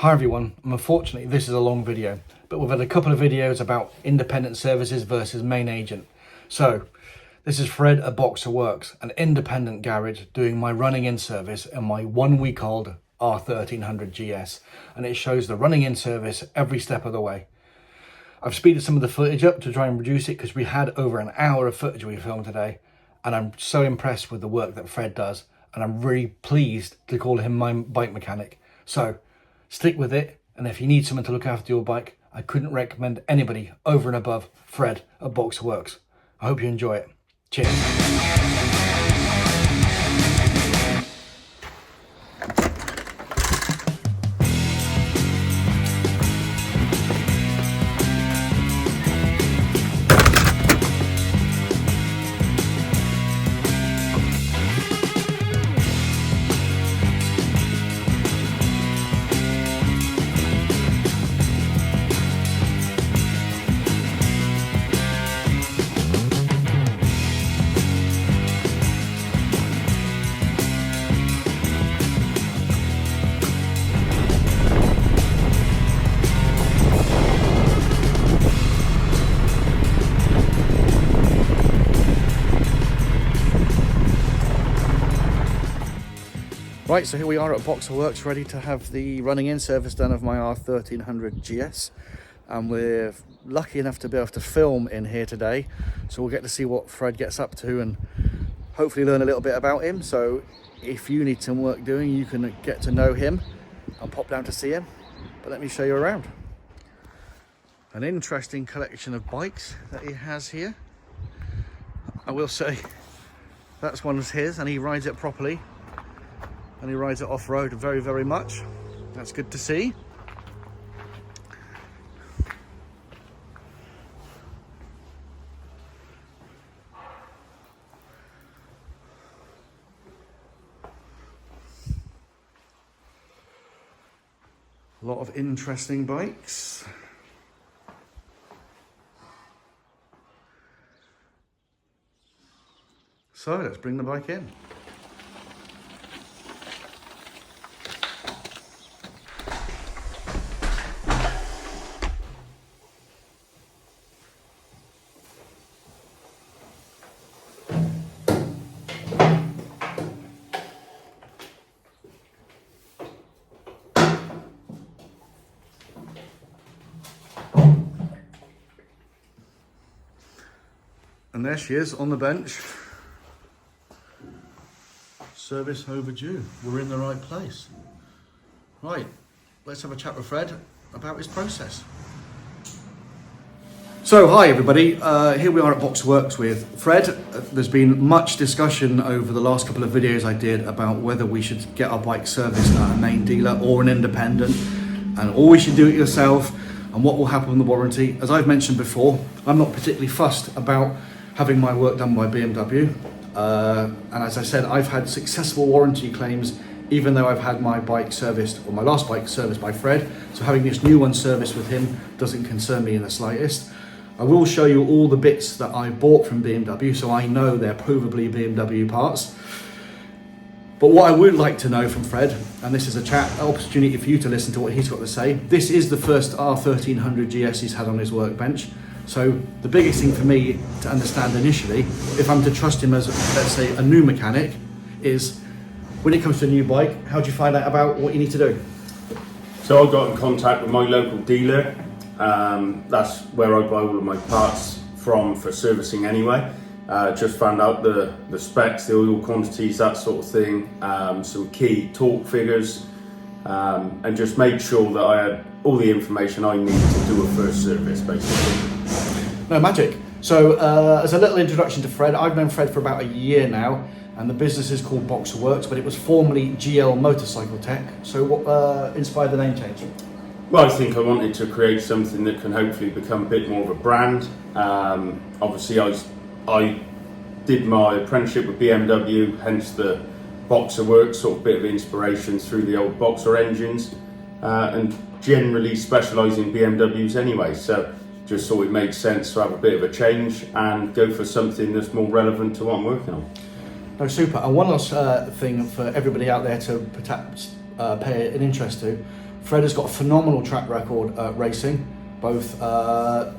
Hi everyone, and unfortunately this is a long video, but we've had a couple of videos about independent services versus main agent. So, this is Fred at Boxer Works, an independent garage doing my running in service in my 1 week old R1300GS, and it shows the running in service every step of the way. I've speeded some of the footage up to try and reduce it because we had over an hour of footage we filmed today, and I'm so impressed with the work that Fred does, and I'm really pleased to call him my bike mechanic. So, stick with it, and if you need someone to look after your bike, I couldn't recommend anybody over and above Fred at Boxer Works. I hope you enjoy it. Cheers. Right, so here we are at Boxer Works, ready to have the running in service done of my R1300GS, and we're lucky enough to be able to film in here today, so we'll get to see what Fred gets up to and hopefully learn a little bit about him. So if you need some work doing, you can get to know him and pop down to see him. But let me show you around. An interesting collection of bikes that he has here. I will say that's one of his, and he rides it properly. And he rides it off-road very, very much. That's good to see. A lot of interesting bikes. So let's bring the bike in. And there she is on the bench. Service overdue. We're in the right place. Right, let's have a chat with Fred about his process. So, hi everybody. Here we are at Boxer Works with Fred. There's been much discussion over the last couple of videos I did about whether we should get our bike serviced at a main dealer or an independent, or we should do it yourself, and what will happen with the warranty. As I've mentioned before, I'm not particularly fussed about having my work done by BMW, and as I said, I've had successful warranty claims even though I've had my bike serviced, or my last bike serviced by Fred, so having this new one serviced with him doesn't concern me in the slightest. I will show you all the bits that I bought from BMW, so I know they're provably BMW parts. But what I would like to know from Fred, and this is a chat opportunity for you to listen to what he's got to say, this is the first R1300GS he's had on his workbench. So the biggest thing for me to understand initially, if I'm to trust him as, let's say, a new mechanic, is when it comes to a new bike, how do you find out about what you need to do? So I got in contact with my local dealer. That's where I buy all of my parts from for servicing anyway. Just found out the specs, the oil quantities, that sort of thing, some key torque figures, and just made sure that I had all the information I needed to do a first service, basically. No magic. So as a little introduction to Fred, I've known Fred for about a year now, and the business is called Boxer Works, but it was formerly GL Motorcycle Tech. So what inspired the name change? Well, I think I wanted to create something that can hopefully become a bit more of a brand. Obviously, I did my apprenticeship with BMW, hence the Boxer Works, sort of bit of inspiration through the old Boxer engines, and generally specialise in BMWs anyway. So just thought it made sense to have a bit of a change and go for something that's more relevant to what I'm working on. No, super. And one last thing for everybody out there to perhaps pay an interest to. Fred has got a phenomenal track record at racing, both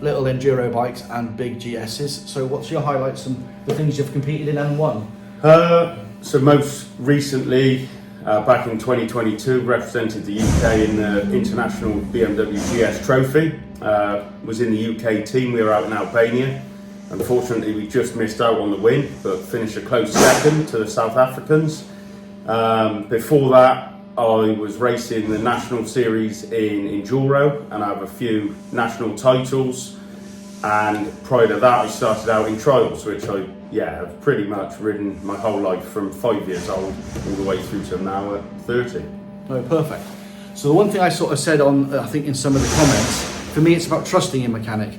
little enduro bikes and big GSs. So what's your highlights and the things you've competed in and won? So most recently, back in 2022, represented the UK in the International BMW GS Trophy. Was in the UK team. We were out in Albania. Unfortunately, we just missed out on the win, but finished a close second to the South Africans. Before that, I was racing the national series in enduro, and I have a few national titles. And prior to that, I started out in trials, which have pretty much ridden my whole life from 5 years old all the way through to now at 30. Oh, perfect. So the one thing I sort of said on, I think in some of the comments, for me, it's about trusting your mechanic.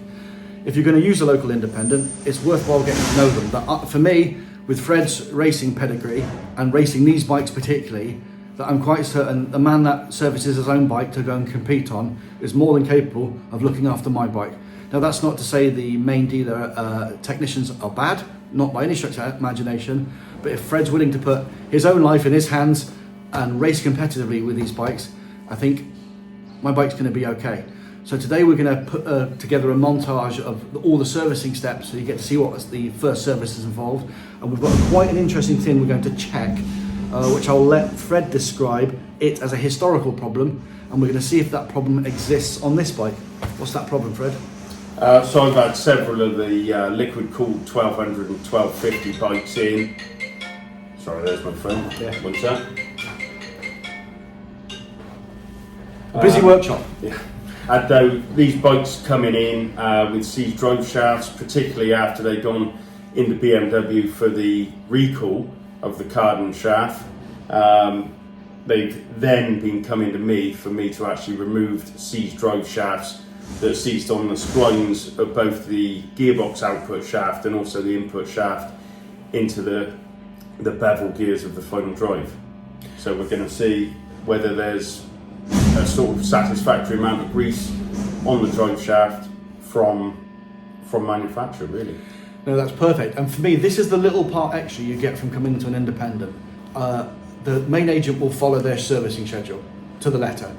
If you're going to use a local independent, it's worthwhile getting to know them. But for me, with Fred's racing pedigree and racing these bikes particularly, that I'm quite certain the man that services his own bike to go and compete on is more than capable of looking after my bike. Now, that's not to say the main dealer technicians are bad, not by any stretch of imagination, but if Fred's willing to put his own life in his hands and race competitively with these bikes, I think my bike's going to be okay. So today we're going to put together a montage of all the servicing steps, so you get to see what the first service is involved. And we've got quite an interesting thing we're going to check, which I'll let Fred describe it as a historical problem, and we're going to see if that problem exists on this bike. What's that problem, Fred? So I've had several of the liquid-cooled 1200 and 1250 bikes in. Sorry, there's my phone. Yeah. What's that? A busy workshop. Yeah. Though these bikes coming in with seized drive shafts, particularly after they've gone into BMW for the recall of the cardan shaft, they've then been coming to me for me to actually remove seized drive shafts that seized on the splines of both the gearbox output shaft and also the input shaft into the bevel gears of the final drive. So we're going to see whether there's a sort of satisfactory amount of grease on the drive shaft from manufacturer, really. No, that's perfect. And for me, this is the little part extra you get from coming to an independent. The main agent will follow their servicing schedule to the letter.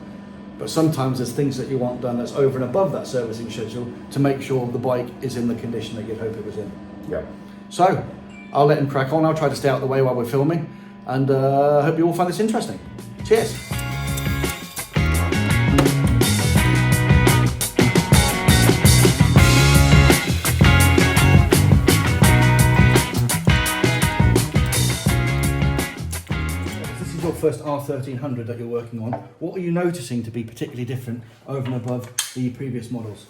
But sometimes there's things that you want done that's over and above that servicing schedule to make sure the bike is in the condition that you'd hope it was in. Yeah. So, I'll let him crack on. I'll try to stay out of the way while we're filming. And I hope you all find this interesting. Cheers. First R1300 that you're working on, what are you noticing to be particularly different over and above the previous models?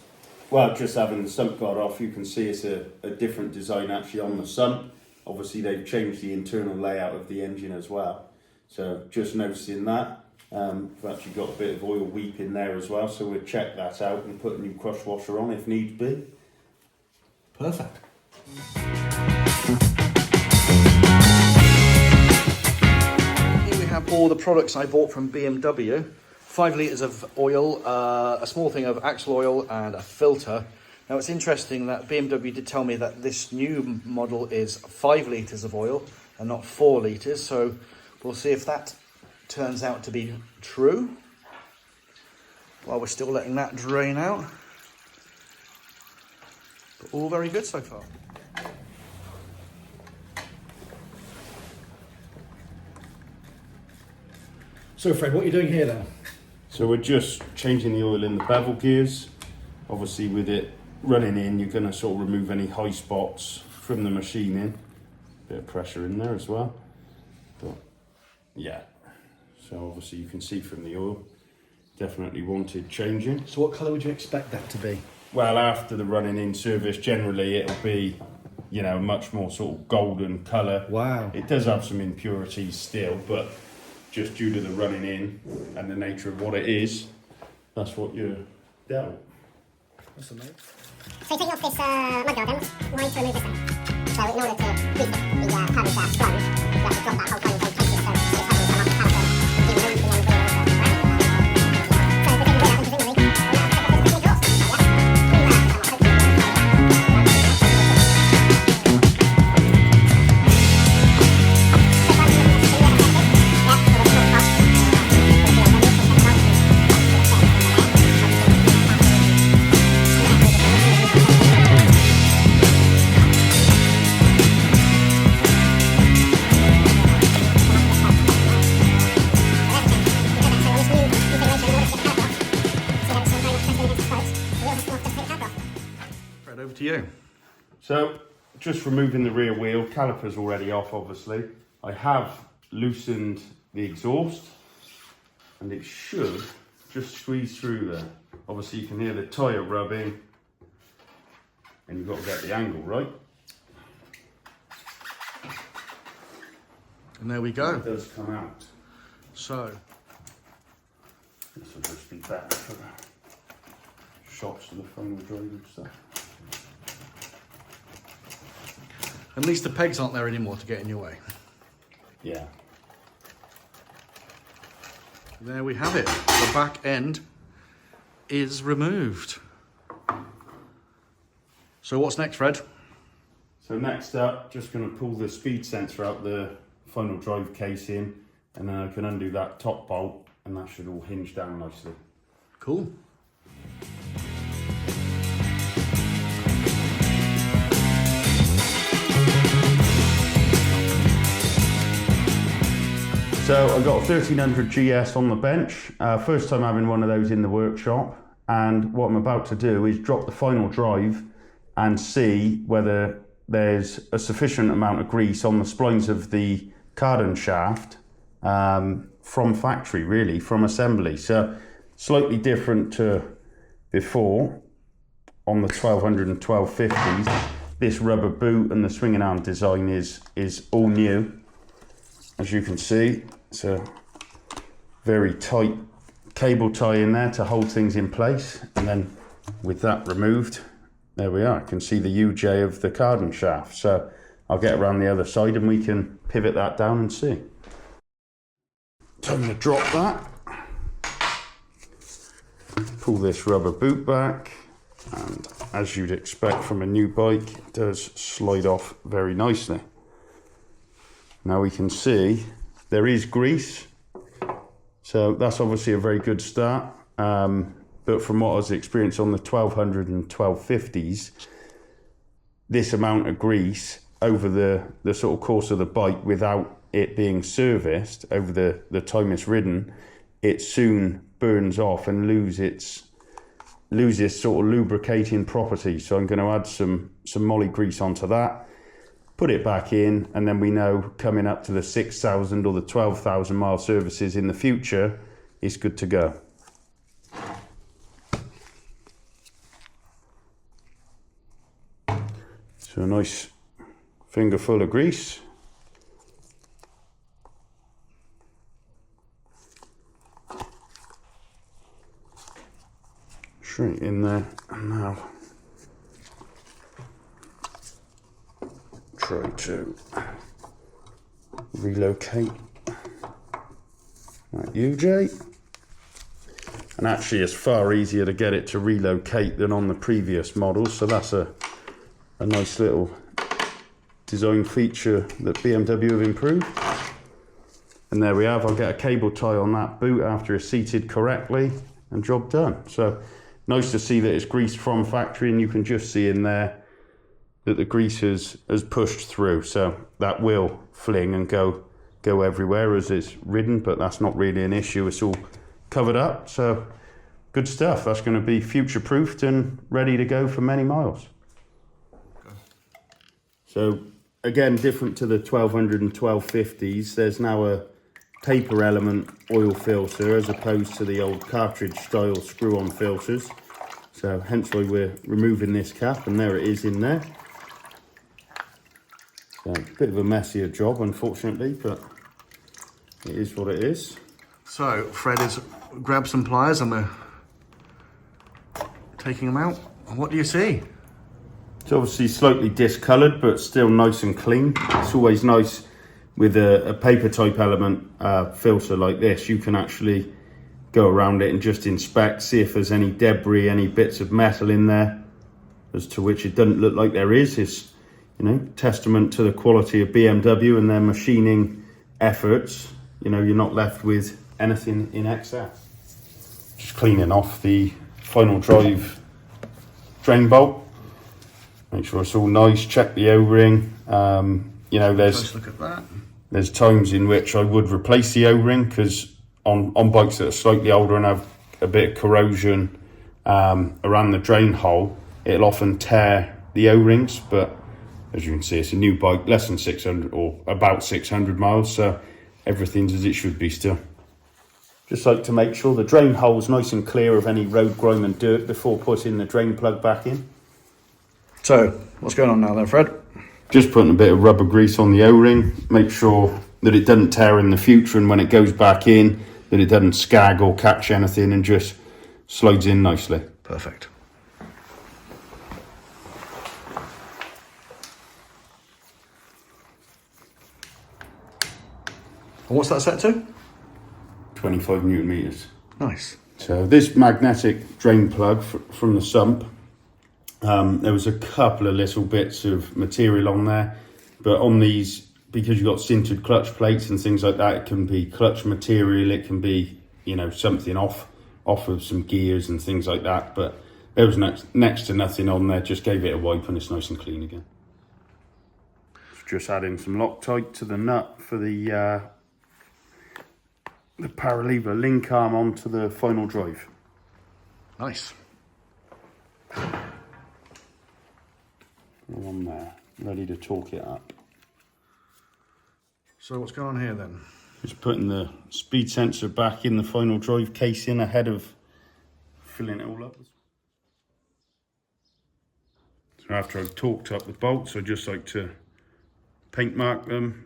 Well, just having the sump guard off, you can see it's a different design actually on the sump. Obviously they've changed the internal layout of the engine as well, so just noticing that. We've actually got a bit of oil weep in there as well, so we'll check that out and put a new crush washer on if needs be. Perfect. Have all the products I bought from BMW, 5 litres of oil, a small thing of axle oil and a filter. Now it's interesting that BMW did tell me that this new model is 5 litres of oil and not 4 litres, so we'll see if that turns out to be true while we're still letting that drain out. But all very good so far. So Fred, what are you doing here then? So we're just changing the oil in the bevel gears. Obviously with it running in, you're going to sort of remove any high spots from the machining. Bit of pressure in there as well. But yeah, so obviously you can see from the oil, definitely wanted changing. So what colour would you expect that to be? Well, after the running in service, generally it'll be, you know, much more sort of golden colour. Wow. It does have some impurities still, but just due to the running in and the nature of what it is, that's what you're dealt. What's the name? So you're taking off this mudguard then, why to remove this then? So in order to grease the carbon shaft splines, you have to drop that whole kind of take this so it's having come off the caliper, you remove the end of the oil. So if we can do that individually, then that's a course. over to you. So, just removing the rear wheel, caliper's already off obviously. I have loosened the exhaust and it should just squeeze through there. Obviously you can hear the tyre rubbing and you've got to get the angle right. And there we go. It does come out. So, This will just be better for shots of the front wheel drive and stuff. at least the pegs aren't there anymore to get in your way. Yeah. There we have it. The back end is removed. So what's next, Fred? So next up, just going to pull the speed sensor out the front wheel drive casing, and then I can undo that top bolt and that should all hinge down nicely. Cool. So I've got a 1300GS on the bench, first time having one of those in the workshop, and what I'm about to do is drop the final drive and see whether there's a sufficient amount of grease on the splines of the cardan shaft from factory, really, from assembly. So slightly different to before on the 1200 and 1250s. This rubber boot and the swinging arm design is all new, as you can see. It's a very tight cable tie in there to hold things in place, and then with that removed, there we are. You can see the UJ of the cardan shaft. So I'll get around the other side and we can pivot that down and see. Time to drop that. Pull this rubber boot back, and as you'd expect from a new bike, it does slide off very nicely. Now we can see there is grease, so that's obviously a very good start. But from what I was experienced on the 1200 and 1250s, this amount of grease over the sort of course of the bike without it being serviced over the time it's ridden, it soon burns off and loses sort of lubricating properties. So I'm going to add some moly grease onto that, put it back in, and then we know coming up to the 6,000 or the 12,000 mile services in the future, it's good to go. So a nice finger full of grease. Straight in there, and now try to relocate that UJ. And actually it's far easier to get it to relocate than on the previous models, so that's a nice little design feature that BMW have improved. And there we have, I'll get a cable tie on that boot after it's seated correctly, and job done. So nice to see that it's greased from factory, and you can just see in there that the grease has pushed through. So that will fling and go everywhere as it's ridden, but that's not really an issue. It's all covered up. So good stuff. That's going to be future proofed and ready to go for many miles. So again, different to the 1200 and 1250s, there's now a taper element oil filter as opposed to the old cartridge style screw-on filters. So hence why we're removing this cap, and there it is in there. So a bit of a messier job, unfortunately, but it is what it is. So Fred has grabbed some pliers and we're taking them out. And what do you see? It's obviously slightly discoloured, but still nice and clean. It's always nice with a paper type element filter like this. You can actually go around it and just inspect, see if there's any debris, any bits of metal in there, as to which it doesn't look like there is. It's, you know, testament to the quality of BMW and their machining efforts. You know, you're not left with anything in excess. Just cleaning off the final drive drain bolt. Make sure it's all nice, check the O-ring. You know, Let's look at that. There's times in which I would replace the O-ring, because on bikes that are slightly older and have a bit of corrosion around the drain hole, it'll often tear the O-rings, but as you can see, it's a new bike, less than 600 or about 600 miles, so everything's as it should be still. Just like to make sure the drain hole's nice and clear of any road grime and dirt before putting the drain plug back in. So, what's going on now then, Fred? Just putting a bit of rubber grease on the O-ring, make sure that it doesn't tear in the future, and when it goes back in, that it doesn't scag or catch anything and just slides in nicely. Perfect. And what's that set to? 25 Newton meters. Nice. So this magnetic drain plug from the sump, there was a couple of little bits of material on there, but on these, because you've got sintered clutch plates and things like that, it can be clutch material, it can be, you know, something off of some gears and things like that, but there was next to nothing on there. Just gave it a wipe and it's nice and clean again. Just adding some Loctite to the nut for the paralever link arm onto the final drive. Nice. On there, ready to torque it up. So what's going on here then? Just putting the speed sensor back in the final drive casing ahead of filling it all up. So after I've torqued up the bolts, I just like to paint mark them.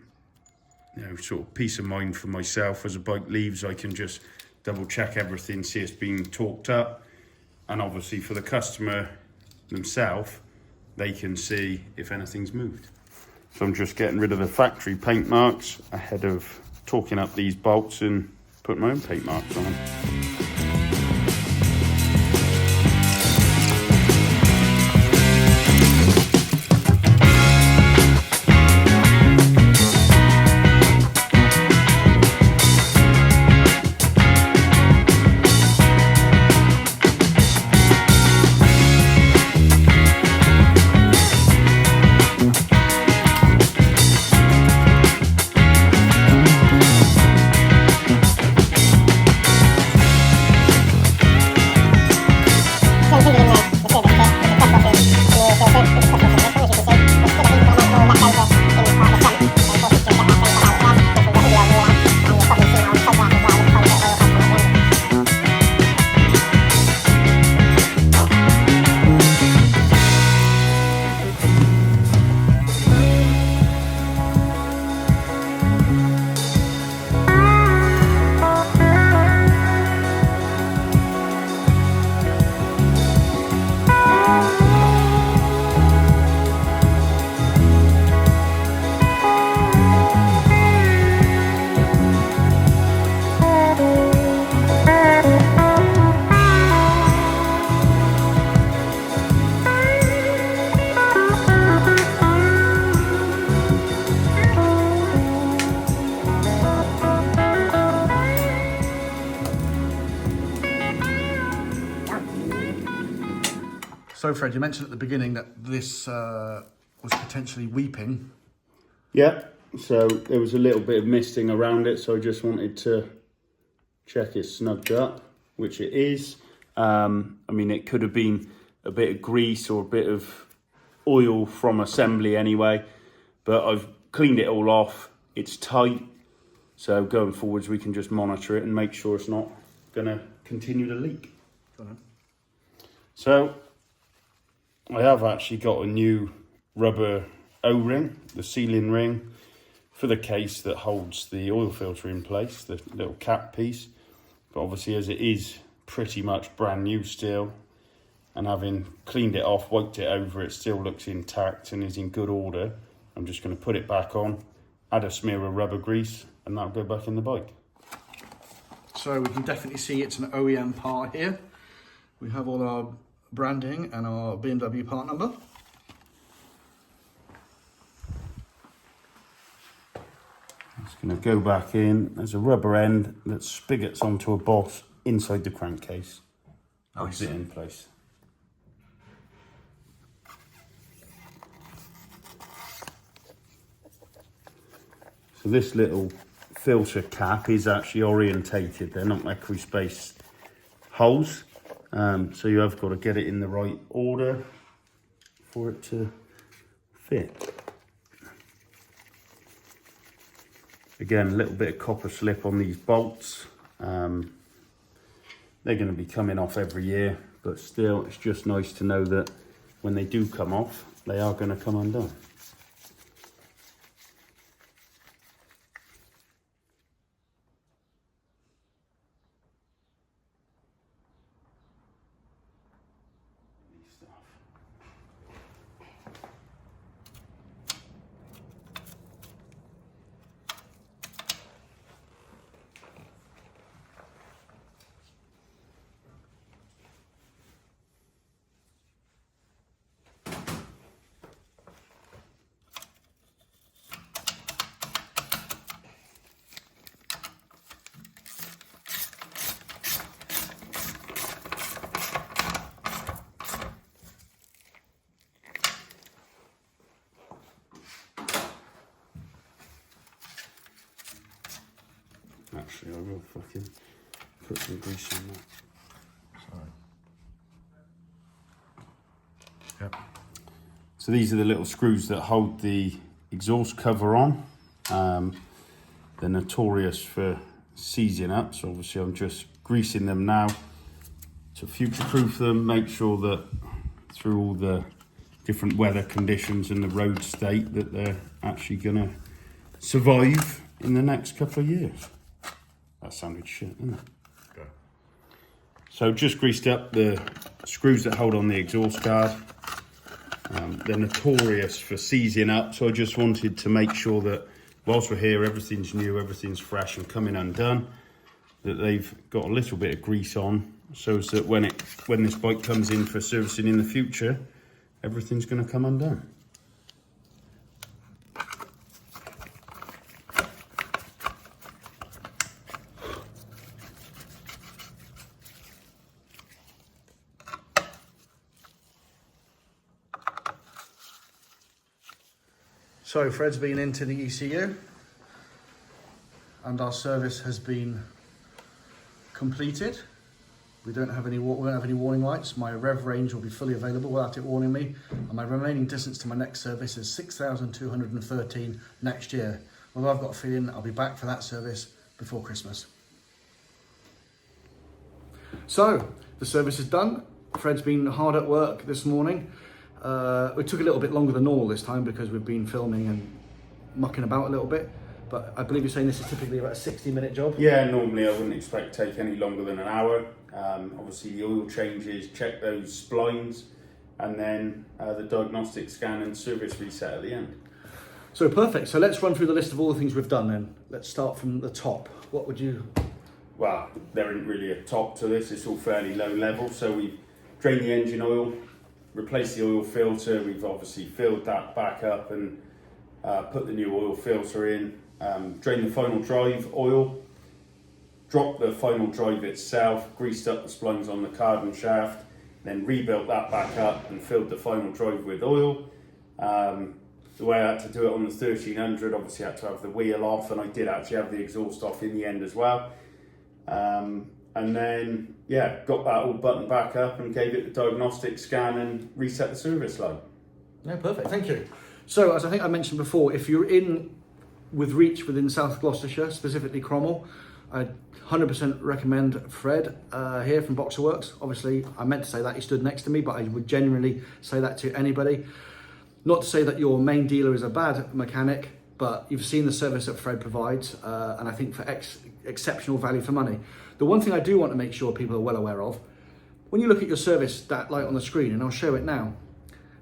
You know, sort of peace of mind for myself. As a bike leaves, I can just double check everything, see it's been torqued up, and obviously for the customer themselves, they can see if anything's moved. So I'm just getting rid of the factory paint marks ahead of torquing up these bolts and putting my own paint marks on them. So Fred, you mentioned at the beginning that this was potentially weeping. Yeah, so there was a little bit of misting around it, so I just wanted to check it's snugged up, which it is. I mean, it could have been a bit of grease or a bit of oil from assembly anyway, but I've cleaned it all off. It's tight, so going forwards we can just monitor it and make sure it's not going to continue to leak. So I have actually got a new rubber O-ring, the sealing ring, for the case that holds the oil filter in place, the little cap piece. But obviously, as it is pretty much brand new still, and having cleaned it off, wiped it over, it still looks intact and is in good order. I'm just going to put it back on, add a smear of rubber grease, and that'll go back in the bike. So we can definitely see it's an OEM part here. We have all our branding and our BMW part number. It's going to go back in. There's a rubber end that spigots onto a boss inside the crankcase. Nice. It in place. So this little filter cap is actually orientated. They're not mercury space holes. So you have got to get it in the right order for it to fit. Again, a little bit of copper slip on these bolts. They're going to be coming off every year, but still it's just nice to know that when they do come off, they are going to come undone. Actually, I will fucking put some grease on that. Sorry. Yep. So these are the little screws that hold the exhaust cover on. They're notorious for seizing up, so obviously I'm just greasing them now to future-proof them, make sure that through all the different weather conditions and the road state that they're actually going to survive in the next couple of years. That sounded shit, didn't it? Go. So just greased up the screws that hold on the exhaust guard. They're notorious for seizing up, so I just wanted to make sure that whilst we're here, everything's new, everything's fresh and coming undone, that they've got a little bit of grease on, so that when this bike comes in for servicing in the future, everything's going to come undone. So Fred's been into the ECU and our service has been completed. We won't have any warning lights. My rev range will be fully available without it warning me, and my remaining distance to my next service is 6,213 next year. Although I've got a feeling I'll be back for that service before Christmas. So the service is done. Fred's been hard at work this morning. It took a little bit longer than normal this time because we've been filming and mucking about a little bit, but I believe you're saying this is typically about a 60-minute job? Yeah, normally I wouldn't expect to take any longer than an hour. Obviously the oil changes, check those splines, and then the diagnostic scan and service reset at the end. So perfect, so let's run through the list of all the things we've done then. Let's start from the top. What would you... Well, there isn't really a top to this, it's all fairly low level. So we've drained the engine oil, replaced the oil filter, we've obviously filled that back up and put the new oil filter in, drained the final drive oil, dropped the final drive itself, greased up the splines on the carbon shaft, then rebuilt that back up and filled the final drive with oil. The way I had to do it on the 1300, obviously I had to have the wheel off, and I did actually have the exhaust off in the end as well. And then, yeah, got that all buttoned back up and gave it the diagnostic scan and reset the service line. No, perfect, thank you. So, as I think I mentioned before, if you're in with reach within South Gloucestershire, specifically Cromwell, I'd 100% recommend Fred here from Boxerworks. Obviously, I meant to say that, he stood next to me, but I would genuinely say that to anybody. Not to say that your main dealer is a bad mechanic, but you've seen the service that Fred provides, and I think for exceptional value for money. The one thing I do want to make sure people are well aware of, when you look at your service, that light on the screen, and I'll show it now,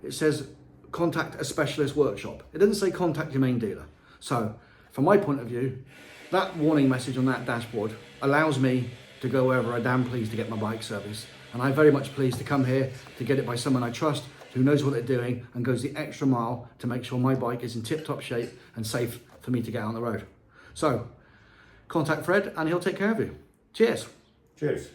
it says contact a specialist workshop. It doesn't say contact your main dealer. So from my point of view, that warning message on that dashboard allows me to go wherever I damn please to get my bike serviced. And I'm very much pleased to come here to get it by someone I trust, who knows what they're doing and goes the extra mile to make sure my bike is in tip-top shape and safe for me to get on the road. So contact Fred and he'll take care of you. Cheers. Cheers.